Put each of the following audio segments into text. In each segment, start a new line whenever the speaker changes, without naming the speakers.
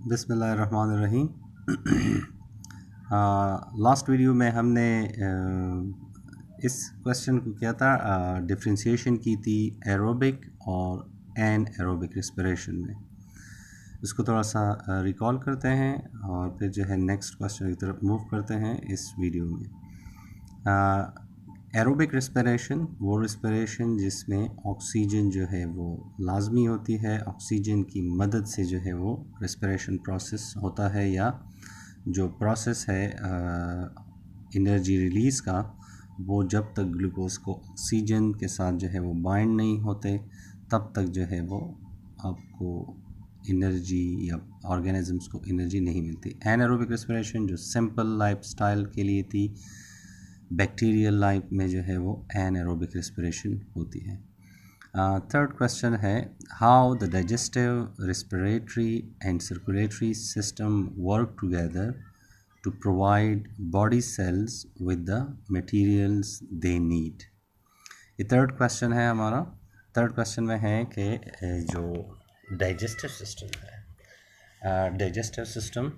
बिस्मिल्लाहिर्रहमानिर्रहीम। Last video में हमने इस क्वेश्चन को किया था, डिफरेंशिएशन की थी एरोबिक और एन एरोबिक रेस्पिरेशन में। इसको थोड़ा सा रिकॉल करते हैं और फिर जो है नेक्स्ट क्वेश्चन की तरफ मूव करते हैं इस वीडियो में। एरोबिक रेस्पिरेशन वो रेस्पिरेशन जिसमें ऑक्सीजन जो है वो लाजमी होती है, ऑक्सीजन की मदद से जो है वो रेस्पिरेशन प्रोसेस होता है, या जो प्रोसेस है एनर्जी रिलीज़ का, वो जब तक ग्लूकोज को ऑक्सीजन के साथ जो है वो बाइंड नहीं होते तब तक जो है वो आपको एनर्जी या ऑर्गेनिजम्स को एनर्जी नहीं मिलती। एनारोबिक रेस्पिरेशन जो सिंपल लाइफस्टाइल के लिए थी, बैक्टीरियल लाइफ में जो है वो एनारोबिक रेस्पिरेशन होती है। थर्ड क्वेश्चन है, how the digestive, respiratory and circulatory system work together to provide body cells with the materials they need. ये थर्ड क्वेश्चन है हमारा। थर्ड क्वेश्चन में है कि जो डाइजेस्टिव सिस्टम है, डाइजेस्टिव सिस्टम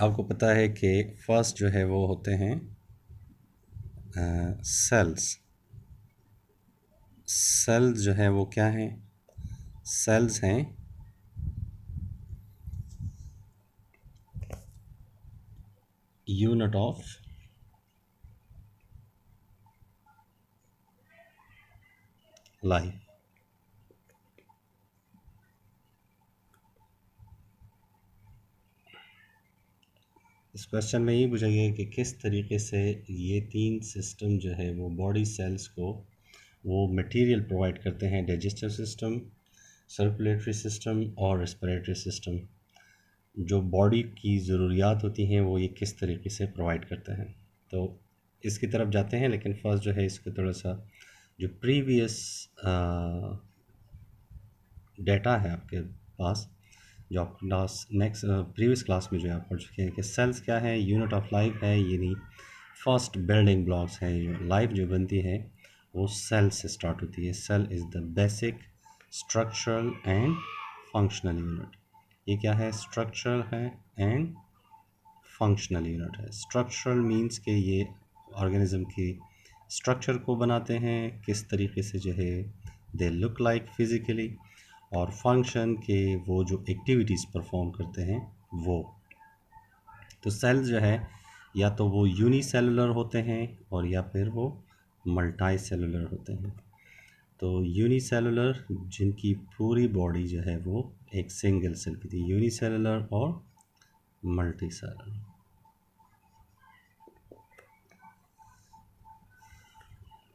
आपको पता है कि फर्स्ट जो है वो होते हैं सेल्स। सेल्स जो है वो क्या हैं? सेल्स हैं यूनिट ऑफ लाइफ। इस क्वेश्चन में ये पूछा गया है कि किस तरीके से ये तीन सिस्टम जो है वो बॉडी सेल्स को वो मटेरियल प्रोवाइड करते हैं। डाइजेस्टिव सिस्टम, सर्कुलेटरी सिस्टम और रेस्पिरेटरी सिस्टम, जो बॉडी की ज़रूरियात होती हैं वो ये किस तरीके से प्रोवाइड करते हैं। तो इसकी तरफ जाते हैं, लेकिन फर्स्ट जो है इसको थोड़ा सा जो प्रीवियस डेटा है आपके पास, जो आप प्रीवियस क्लास में जो आप पढ़ चुके हैं कि सेल्स क्या है, यूनिट ऑफ लाइफ है, यानी फर्स्ट बिल्डिंग ब्लॉक्स है। लाइफ जो बनती है वो सेल से स्टार्ट होती है। Cell is the basic structural and functional unit. ये क्या है? स्ट्रक्चरल है एंड फंक्शनल यूनिट है। स्ट्रक्चरल मींस के ये ऑर्गेनिज्म की स्ट्रक्चर को बनाते हैं, किस तरीके से जो है दे लुक लाइक फिज़िकली, और फंक्शन के वो जो एक्टिविटीज़ परफॉर्म करते हैं वो। तो सेल्स जो है या तो वो यूनिसेलुलर होते हैं और या फिर वो मल्टी सेलुलर होते हैं। तो यूनिसेलुलर जिनकी पूरी बॉडी जो है वो एक सिंगल सेल की थी, यूनिसेलुलर और मल्टी सेलुलर।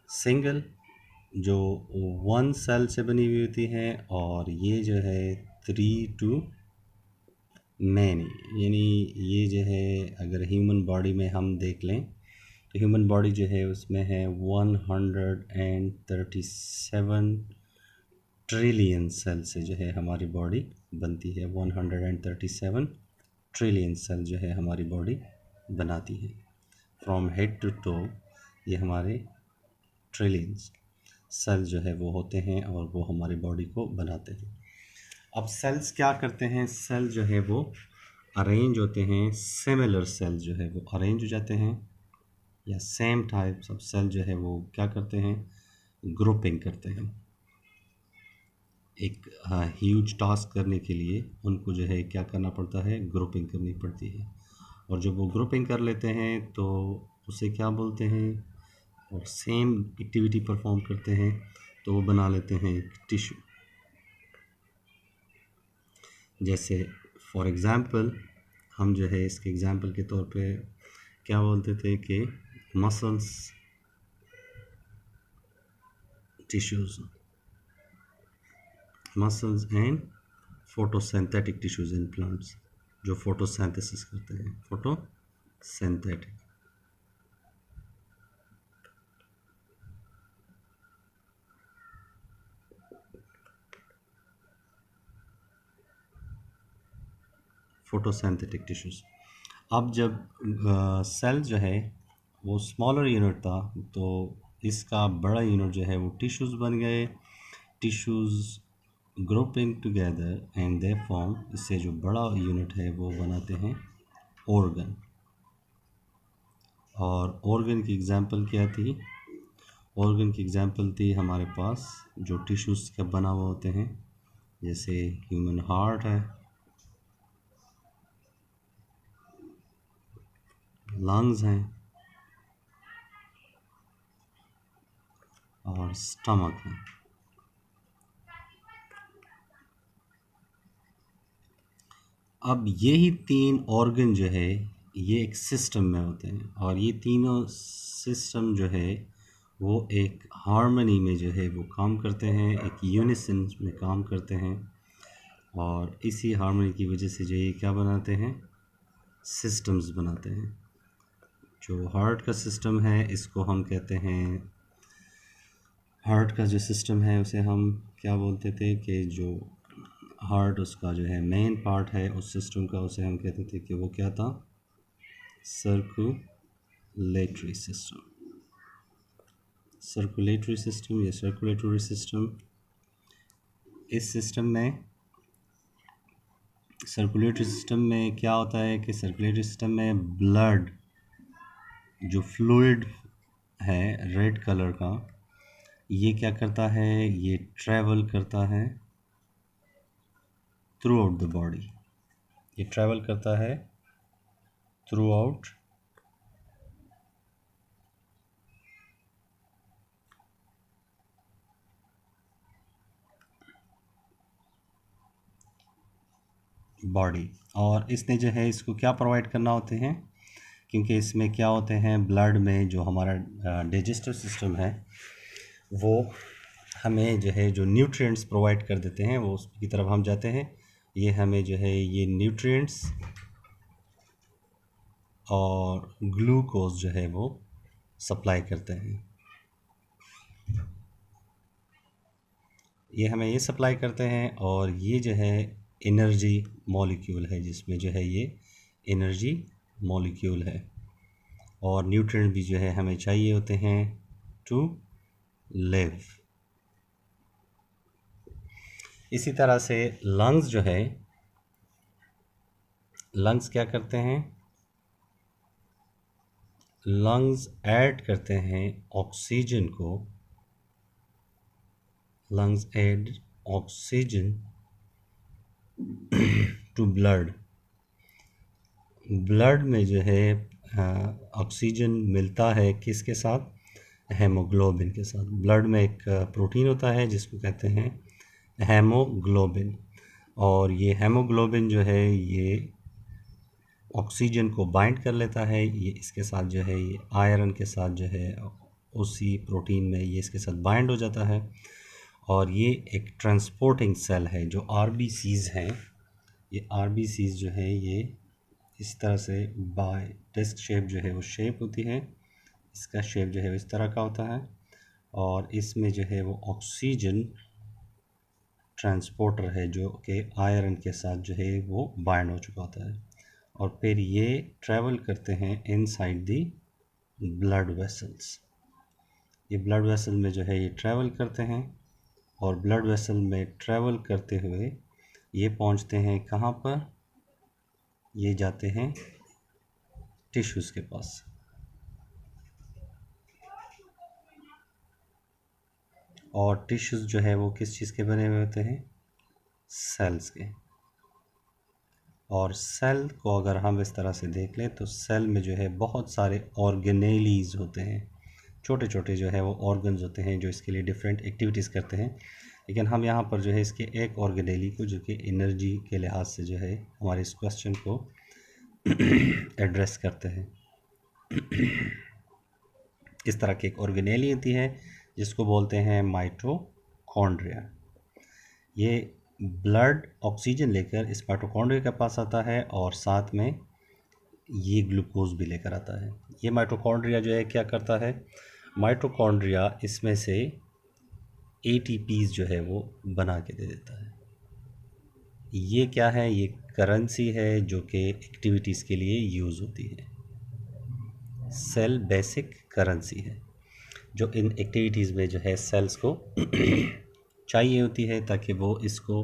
सिंगल जो वन सेल से बनी हुई होती है, और ये जो है 3 to मैनी, यानी ये जो है अगर ह्यूमन बॉडी में हम देख लें तो ह्यूमन बॉडी जो है उसमें है 137 ट्रिलियन सेल से जो है हमारी बॉडी बनती है। 137 ट्रिलियन सेल जो है हमारी बॉडी बनाती है। फ्रॉम हेड टू टो ये हमारे ट्रिलियंस सेल जो है वो होते हैं और वो हमारी बॉडी को बनाते हैं। अब सेल्स क्या करते हैं? सेल जो है वो अरेंज होते हैं, सिमिलर सेल जो है वो अरेंज हो जाते हैं, या सेम टाइप्स ऑफ सेल जो है वो क्या करते हैं? ग्रुपिंग करते हैं। एक ह्यूज टास्क करने के लिए उनको जो है क्या करना पड़ता है? ग्रुपिंग करनी पड़ती है। और जब वो ग्रुपिंग कर लेते हैं तो उसे क्या बोलते हैं? और सेम एक्टिविटी परफॉर्म करते हैं तो वो बना लेते हैं एक टिश्यू। जैसे फॉर एग्ज़ाम्पल हम जो है इसके एग्ज़ाम्पल के तौर पे क्या बोलते थे कि muscles tissues, muscles and photosynthetic tissues in plants, जो फोटोसिंथेसिस करते हैं, फोटोसिंथेटिक। Photosynthetic tissues. अब जब सेल जो है वो स्मॉलर यूनिट था तो इसका बड़ा यूनिट जो है वो टिश्यूज़ बन गए। Tissues grouping together and they form, इससे जो बड़ा यूनिट है वो बनाते हैं ऑर्गन। और ऑर्गन की एग्जांपल क्या थी? ऑर्गन की एग्जांपल थी हमारे पास जो टिश्यूज़ का बना हुआ होते हैं, जैसे ह्यूमन हार्ट है, लंग्स हैं और स्टमक है। अब यही तीन ऑर्गन जो है ये एक सिस्टम में होते हैं, और ये तीनों सिस्टम जो है वो एक हार्मनी में जो है वो काम करते हैं, एक यूनिसन में काम करते हैं। और इसी हार्मनी की वजह से जो ये क्या बनाते हैं, सिस्टम्स बनाते हैं। जो हार्ट का सिस्टम है इसको हम कहते हैं, हार्ट का जो सिस्टम है उसे हम क्या बोलते थे कि जो हार्ट उसका जो है मेन पार्ट है उस सिस्टम का, उसे हम कहते थे कि वो क्या था, सर्कुलेटरी सिस्टम। सर्कुलेटरी सिस्टम या सर्कुलेटरी सिस्टम, इस सिस्टम में, सर्कुलेटरी सिस्टम में क्या होता है कि सर्कुलेटरी सिस्टम में ब्लड जो फ्लूइड है रेड कलर का, ये क्या करता है, ये ट्रैवल करता है थ्रू आउट द बॉडी। ये ट्रैवल करता है थ्रू आउट बॉडी। और इसने जो है इसको क्या प्रोवाइड करना होते हैं, क्योंकि इसमें क्या होते हैं, ब्लड में जो हमारा डाइजेस्टिव सिस्टम है वो हमें जो है जो न्यूट्रिएंट्स प्रोवाइड कर देते हैं, वो उसकी तरफ हम जाते हैं। ये हमें जो है ये न्यूट्रिएंट्स और ग्लूकोज जो है वो सप्लाई करते हैं। ये हमें ये सप्लाई करते हैं, और ये जो है एनर्जी मॉलिक्यूल है, जिसमें जो है ये एनर्जी मॉलिक्यूल है। और न्यूट्रिएंट भी जो है हमें चाहिए होते हैं टू लिव। इसी तरह से लंग्स जो है, लंग्स क्या करते हैं, लंग्स ऐड करते हैं ऑक्सीजन को, lungs add oxygen to blood. Blood में जो है ऑक्सीजन मिलता है किसके साथ, हेमोग्लोबिन के साथ। ब्लड में एक प्रोटीन होता है जिसको कहते हैं हेमोग्लोबिन, और ये हेमोग्लोबिन जो है ये ऑक्सीजन को बाइंड कर लेता है। ये इसके साथ जो है ये आयरन के साथ जो है उसी प्रोटीन में ये इसके साथ बाइंड हो जाता है। और ये एक ट्रांसपोर्टिंग सेल है। जो आरबीसीज़ हैं, ये आरबीसीज़ जो है ये इस तरह से बाय डिस्क शेप जो है वो शेप होती है, इसका शेप जो है वो इस तरह का होता है, और इसमें जो है वो ऑक्सीजन ट्रांसपोर्टर है जो कि आयरन के साथ जो है वो बाइंड हो चुका होता है। और फिर ये ट्रैवल करते हैं इनसाइड दी ब्लड वेसल्स। ये ब्लड वेसल में जो है ये ट्रैवल करते हैं, और ब्लड वेसल में ट्रैवल करते हुए ये पहुंचते हैं कहाँ पर, ये जाते हैं टिश्यूज़ के पास। और टिश्यूज़ जो है वो किस चीज़ के बने हुए होते हैं, सेल्स के। और सेल को अगर हम इस तरह से देख लें तो सेल में जो है बहुत सारे ऑर्गेनेलीज़ होते हैं, छोटे छोटे जो है वो ऑर्गन्स होते हैं जो इसके लिए डिफरेंट एक्टिविटीज़ करते हैं। लेकिन हम यहाँ पर जो है इसके एक ऑर्गेनेली को, जो कि एनर्जी के लिहाज से जो है हमारे इस क्वेश्चन को एड्रेस करते हैं, इस तरह की एक ऑर्गेनेली होती है जिसको बोलते हैं माइटोकॉन्ड्रिया। ये ब्लड ऑक्सीजन लेकर इस माइटोकॉन्ड्रिया के पास आता है, और साथ में ये ग्लूकोज भी लेकर आता है। ये माइटोकॉन्ड्रिया जो है क्या करता है, माइटोकॉन्ड्रिया इसमें से एटीपीज जो है वो बना के दे देता है। ये क्या है, ये करेंसी है जो कि एक्टिविटीज़ के लिए यूज़ होती है। सेल बेसिक करेंसी है जो इन एक्टिविटीज़ में जो है सेल्स को चाहिए होती है ताकि वो इसको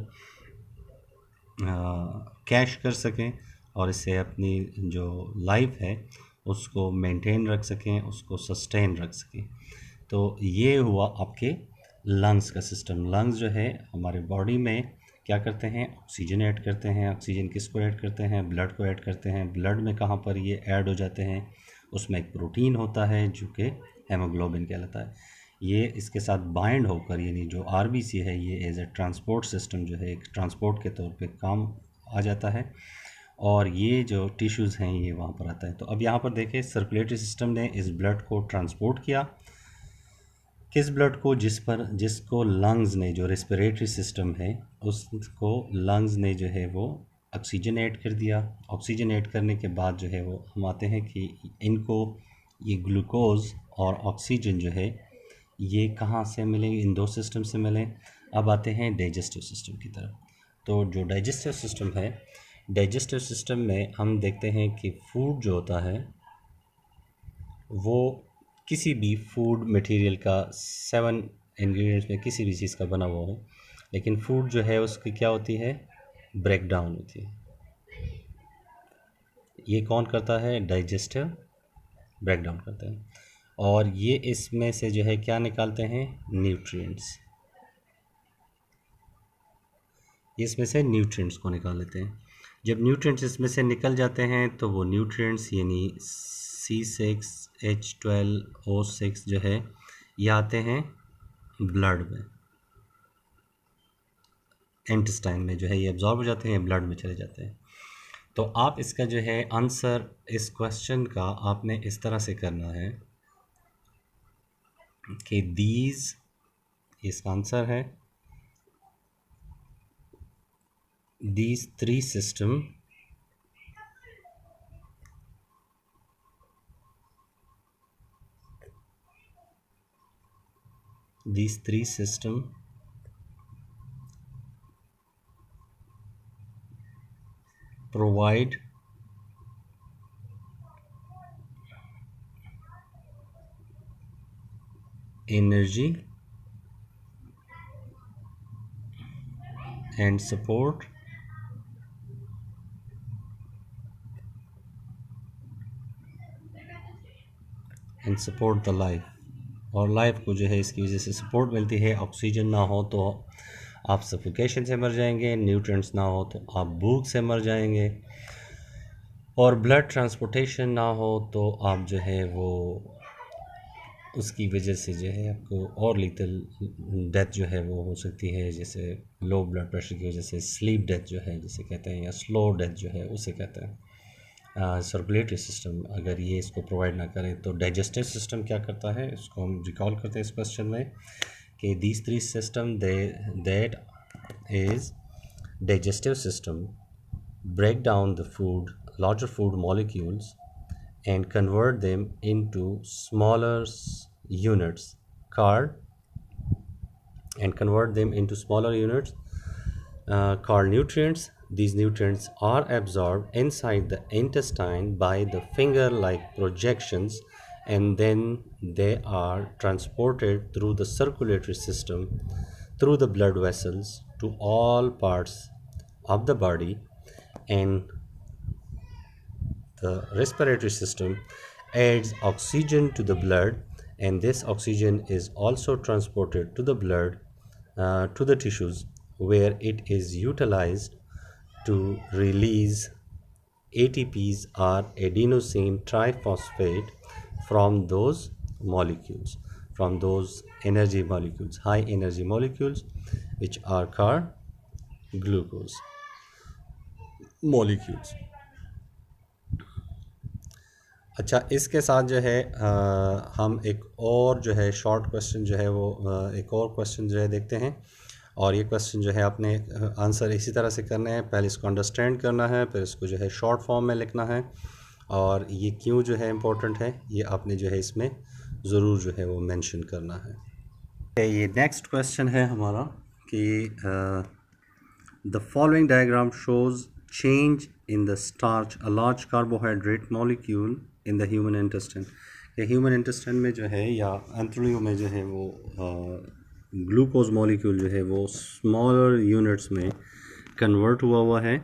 कैश कर सकें और इससे अपनी जो लाइफ है उसको मेंटेन रख सकें, उसको सस्टेन रख सकें। तो ये हुआ आपके लंग्स का सिस्टम। लंग्स जो है हमारे बॉडी में क्या करते हैं, ऑक्सीजन ऐड करते हैं। ऑक्सीजन किसको ऐड करते हैं, ब्लड को ऐड करते हैं। ब्लड में कहाँ पर ये ऐड हो जाते हैं, उसमें एक प्रोटीन होता है जो कि हेमोग्लोबिन कहलाता है। ये इसके साथ बाइंड होकर यानी जो आरबीसी है ये एज ए ट्रांसपोर्ट सिस्टम जो है एक ट्रांसपोर्ट के तौर पे काम आ जाता है और ये जो टिश्यूज़ हैं ये वहाँ पर आता है। तो अब यहाँ पर देखें सर्कुलेटरी सिस्टम ने इस ब्लड को ट्रांसपोर्ट किया, किस ब्लड को, जिसको लंग्स ने, जो रेस्पिरेटरी सिस्टम है उसको लंग्स ने जो है वो ऑक्सीजन ऐड कर दिया। ऑक्सीजन ऐड करने के बाद जो है वो हम आते हैं कि इनको ये ग्लूकोज और ऑक्सीजन जो है ये कहाँ से मिलेंगे, इन दो सिस्टम से मिलें। अब आते हैं डाइजेस्टिव सिस्टम की तरफ। तो जो डाइजेस्टिव सिस्टम है, डाइजेस्टिव सिस्टम में हम देखते हैं कि फूड जो होता है वो किसी भी फूड मटेरियल का 7 इंग्रेडिएंट्स में किसी भी चीज़ का बना हुआ हो, लेकिन फूड जो है उसकी क्या होती है, ब्रेक डाउन होती है। ये कौन करता है, डाइजेस्टिव ब्रेक डाउन करता है और ये इसमें से जो है क्या निकालते हैं, न्यूट्रिएंट्स। इसमें से न्यूट्रिएंट्स को निकाल लेते हैं। जब न्यूट्रिएंट्स इसमें से निकल जाते हैं तो वो न्यूट्रिएंट्स यानी C6H12O6 जो है ये आते हैं ब्लड में, इंटेस्टाइन में जो है ये एब्जॉर्ब हो जाते हैं, ब्लड में चले जाते हैं। तो आप इसका जो है आंसर इस क्वेश्चन का आपने इस तरह से करना है कि दीज, इसका आंसर है these three system provide energy and support the life। और लाइफ को जो है इसकी वजह से सपोर्ट मिलती है। ऑक्सीजन ना हो तो आप सफोकेशन से मर जाएंगे, न्यूट्रिएंट्स ना हो तो आप भूख से मर जाएंगे, और ब्लड ट्रांसपोर्टेशन ना हो तो आप जो है वो उसकी वजह से जो है आपको और लीथल डेथ जो है वो हो सकती है, जैसे लो ब्लड प्रेशर की वजह से स्लीप डेथ जो है जिसे कहते हैं, या स्लो डेथ जो है उसे कहते हैं। सर्कुलेटरी सिस्टम अगर ये इसको प्रोवाइड ना करें तो डाइजेस्टिव सिस्टम क्या करता है, इसको हम रिकॉल करते हैं इस क्वेश्चन में कि these three system that is digestive system break down the larger food molecules and convert them into smaller units called nutrients. These nutrients are absorbed inside the intestine by the finger-like projections, and then they are transported through the circulatory system through the blood vessels to all parts of the body, and the respiratory system adds oxygen to the blood, and this oxygen is also transported to the blood to the tissues, where it is utilized to release ATPs or adenosine triphosphate from those molecules, from those energy molecules, high energy molecules, which are called glucose molecules. अच्छा, इसके साथ जो है हम एक और जो है शॉर्ट क्वेश्चन जो है वो एक और क्वेश्चन जो है देखते हैं, और ये क्वेश्चन जो है आपने आंसर इसी तरह से करना है। पहले इसको अंडरस्टैंड करना है, फिर इसको जो है शॉर्ट फॉर्म में लिखना है, और ये क्यों जो है इम्पोर्टेंट है ये आपने जो है इसमें ज़रूर जो है वो मेंशन करना है। ये नेक्स्ट क्वेश्चन है हमारा कि the following diagram shows change in the starch, a large carbohydrate molecule in the human intestine. Human intestine में जो है या एंथ्रोलियो में जो है वो ग्लूकोज मॉलिक्यूल जो है वो स्मॉलर यूनिट्स में कन्वर्ट हुआ है।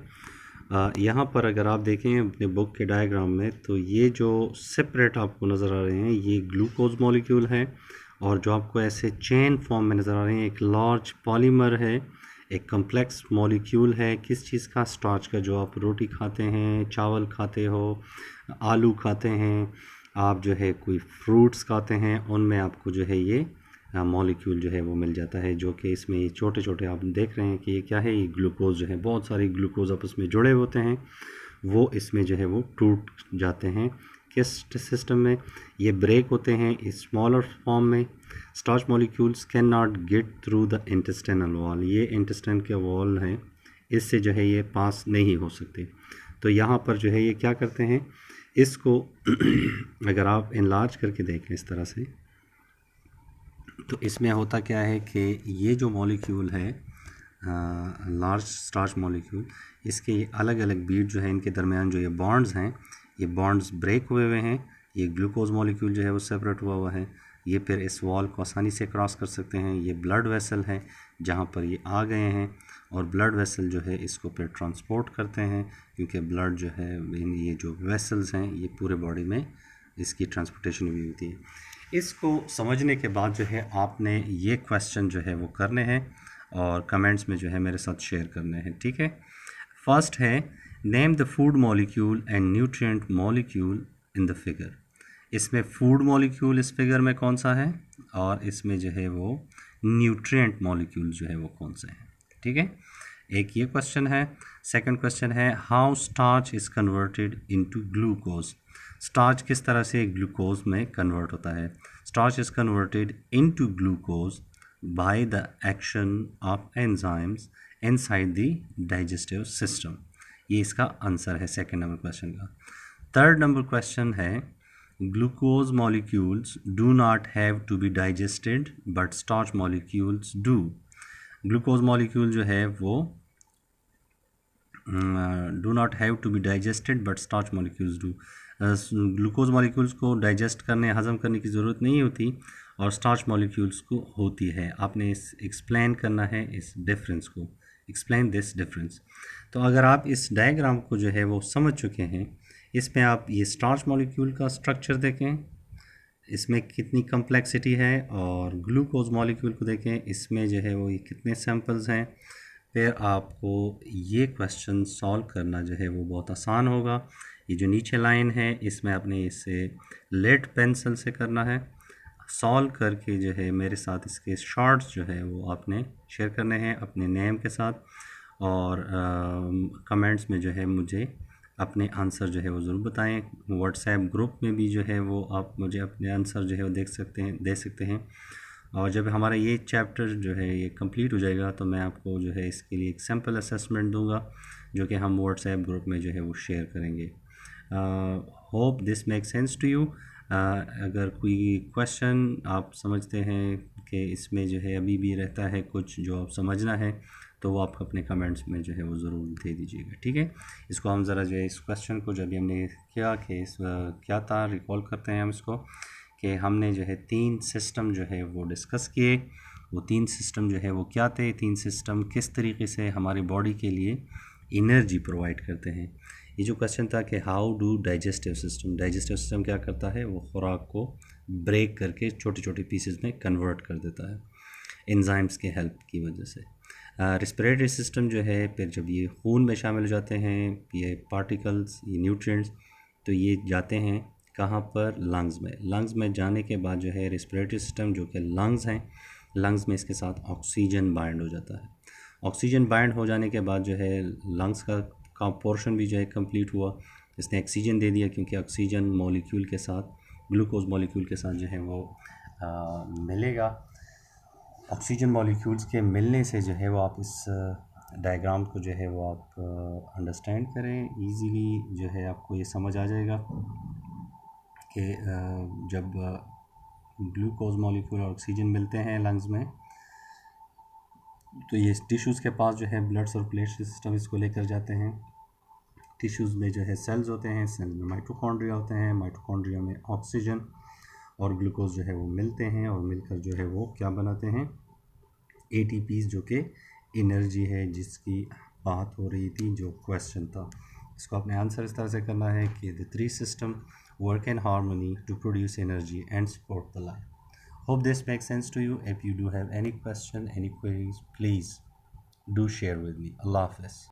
यहाँ पर अगर आप देखें अपने बुक के डायग्राम में, तो ये जो सेपरेट आपको नज़र आ रहे हैं ये ग्लूकोज मॉलिक्यूल हैं, और जो आपको ऐसे चेन फॉर्म में नज़र आ रहे हैं एक लार्ज पॉलीमर है, एक कम्प्लेक्स मॉलिक्यूल है। किस चीज़ का? स्टार्च का। जो आप रोटी खाते हैं, चावल खाते हो, आलू खाते हैं, आप जो है कोई फ्रूट्स खाते हैं, उनमें आपको जो है ये मॉलिक्यूल जो है वो मिल जाता है, जो कि इसमें ये छोटे छोटे आप देख रहे हैं कि ये क्या है, ये ग्लूकोज जो है, बहुत सारे ग्लूकोज आपस में जुड़े होते हैं, वो इसमें जो है वो टूट जाते हैं। किस सिस्टम में? ये ब्रेक होते हैं इस स्मॉलर फॉर्म में। Starch molecules can not get through the intestinal wall, ये इंटेस्टाइन के वॉल हैं, इससे जो है ये पास नहीं हो सकते। तो यहाँ पर जो है ये क्या करते हैं, इसको अगर आप इनलार्ज करके देखें इस तरह से, तो इसमें होता क्या है कि ये जो मॉलिक्यूल है लार्ज स्टार्च मॉलिक्यूल, इसके अलग अलग बीट जो है, इनके दरमियान जो ये बॉन्ड्स हैं, ये बॉन्ड्स ब्रेक हुए हुए हैं। ये ग्लूकोज मॉलिक्यूल जो है वो सेपरेट हुआ है, ये फिर इस वॉल को आसानी से क्रॉस कर सकते हैं। ये ब्लड वेसल है जहाँ पर ये आ गए हैं, और ब्लड वेसल जो है इसको फिर ट्रांसपोर्ट करते हैं, क्योंकि ब्लड जो है ये जो वेसल्स हैं ये पूरे बॉडी में इसकी ट्रांसपोर्टेशन भी होती है। इसको समझने के बाद जो है आपने ये क्वेश्चन जो है वो करने हैं और कमेंट्स में जो है मेरे साथ शेयर करने हैं, ठीक है। फर्स्ट है, name the food molecule and nutrient molecule in the figure. इसमें फूड मॉलिक्यूल इस फिगर में कौन सा है, और इसमें जो है वो न्यूट्रिएंट मॉलिक्यूल जो है वो कौन से हैं, ठीक है। एक ये क्वेश्चन है। सेकंड क्वेश्चन है, how starch is converted into glucose. Starch किस तरह से ग्लूकोज में कन्वर्ट होता है। Starch is converted into glucose by the action of enzymes inside the digestive system. ये इसका आंसर है सेकंड नंबर क्वेश्चन का। थर्ड नंबर क्वेश्चन है, glucose molecules do not have to be digested but starch molecules do. Glucose molecule जो है वो do not have to be digested but starch molecules do. Glucose molecules को digest करने, हज़म करने की ज़रूरत नहीं होती, और स्टार्च मॉलिक्यूल्स को होती है। आपने इस एक्सप्लेन करना है इस डिफरेंस को, एक्सप्लेन दिस डिफरेंस। तो अगर आप इस डायग्राम को जो है वो समझ चुके हैं, इसमें आप ये स्टार्च मॉलिक्यूल का स्ट्रक्चर देखें, इसमें कितनी कम्प्लेक्सिटी है, और ग्लूकोज मॉलिक्यूल को देखें, इसमें जो है वो ये कितने सैम्पल्स हैं। फिर आपको ये क्वेश्चन सॉल्व करना जो है वो बहुत आसान होगा। ये जो नीचे लाइन है इसमें आपने इसे लेड पेंसिल से करना है, सॉल्व करके जो है मेरे साथ इसके शॉर्ट्स जो है वो आपने शेयर करने हैं अपने नेम के साथ, और कमेंट्स में जो है मुझे अपने आंसर जो है वो ज़रूर बताएं। व्हाट्सएप ग्रुप में भी जो है वो आप मुझे अपने आंसर जो है वो दे सकते हैं। और जब हमारा ये चैप्टर जो है ये कंप्लीट हो जाएगा, तो मैं आपको जो है इसके लिए एक सैम्पल असेसमेंट दूंगा, जो कि हम व्हाट्सएप ग्रुप में जो है वो शेयर करेंगे। Hope this make sense to you. अगर कोई क्वेश्चन आप समझते हैं कि इसमें जो है अभी भी रहता है कुछ जो आप समझना है, तो वो आप अपने कमेंट्स में जो है वो ज़रूर दे दीजिएगा, ठीक है। इसको हम ज़रा जो है इस क्वेश्चन को जब हमने किया कि इस क्या था, रिकॉल करते हैं हम इसको, कि हमने जो है 3 सिस्टम जो है वो डिस्कस किए। वो 3 सिस्टम जो है वो क्या थे, 3 सिस्टम किस तरीके से हमारी बॉडी के लिए एनर्जी प्रोवाइड करते हैं। ये जो क्वेश्चन था कि हाउ डू डाइजेस्टिव सिस्टम क्या करता है, वो खुराक को ब्रेक करके छोटे छोटे पीसेस में कन्वर्ट कर देता है एंजाइम्स के हेल्प की वजह से। रेस्पिरेटरी सिस्टम जो है, फिर जब ये खून में शामिल हो जाते हैं ये पार्टिकल्स, ये न्यूट्रिएंट्स, तो ये जाते हैं कहाँ पर, लंग्स में। लंग्स में जाने के बाद जो है रेस्पिरेटरी सिस्टम जो कि लंग्स हैं, लंग्स में इसके साथ ऑक्सीजन बाइंड हो जाता है। ऑक्सीजन बाइंड हो जाने के बाद जो है लंग्स का पोर्शन भी जो है कंप्लीट हुआ, इसने ऑक्सीजन दे दिया, क्योंकि ऑक्सीजन मॉलिक्यूल के साथ, ग्लूकोज मॉलिक्यूल के साथ जो है वो मिलेगा। ऑक्सीजन मॉलिक्यूल्स के मिलने से जो है वो आप इस डायग्राम को जो है वो आप अंडरस्टैंड करें इजीली, जो है आपको ये समझ आ जाएगा कि जब ग्लूकोज मॉलिक्यूल और ऑक्सीजन मिलते हैं लंग्स में, तो ये टिश्यूज़ के पास जो है ब्लड सर्कुलेशन सिस्टम इसको लेकर जाते हैं। टिश्यूज़ में जो है सेल्स होते हैं, सेल में माइटोकॉन्ड्रिया होते हैं, माइटोकॉन्ड्रिया में ऑक्सीजन और ग्लूकोज जो है वो मिलते हैं, और मिलकर जो है वो क्या बनाते हैं, ATPs जो कि एनर्जी है जिसकी बात हो रही थी, जो क्वेश्चन था। इसको अपने आंसर इस तरह से करना है कि the three system work in harmony to produce energy and support the life. Hope this makes sense to you. If you do have any question, any queries, please do share with me. Allah Hafiz.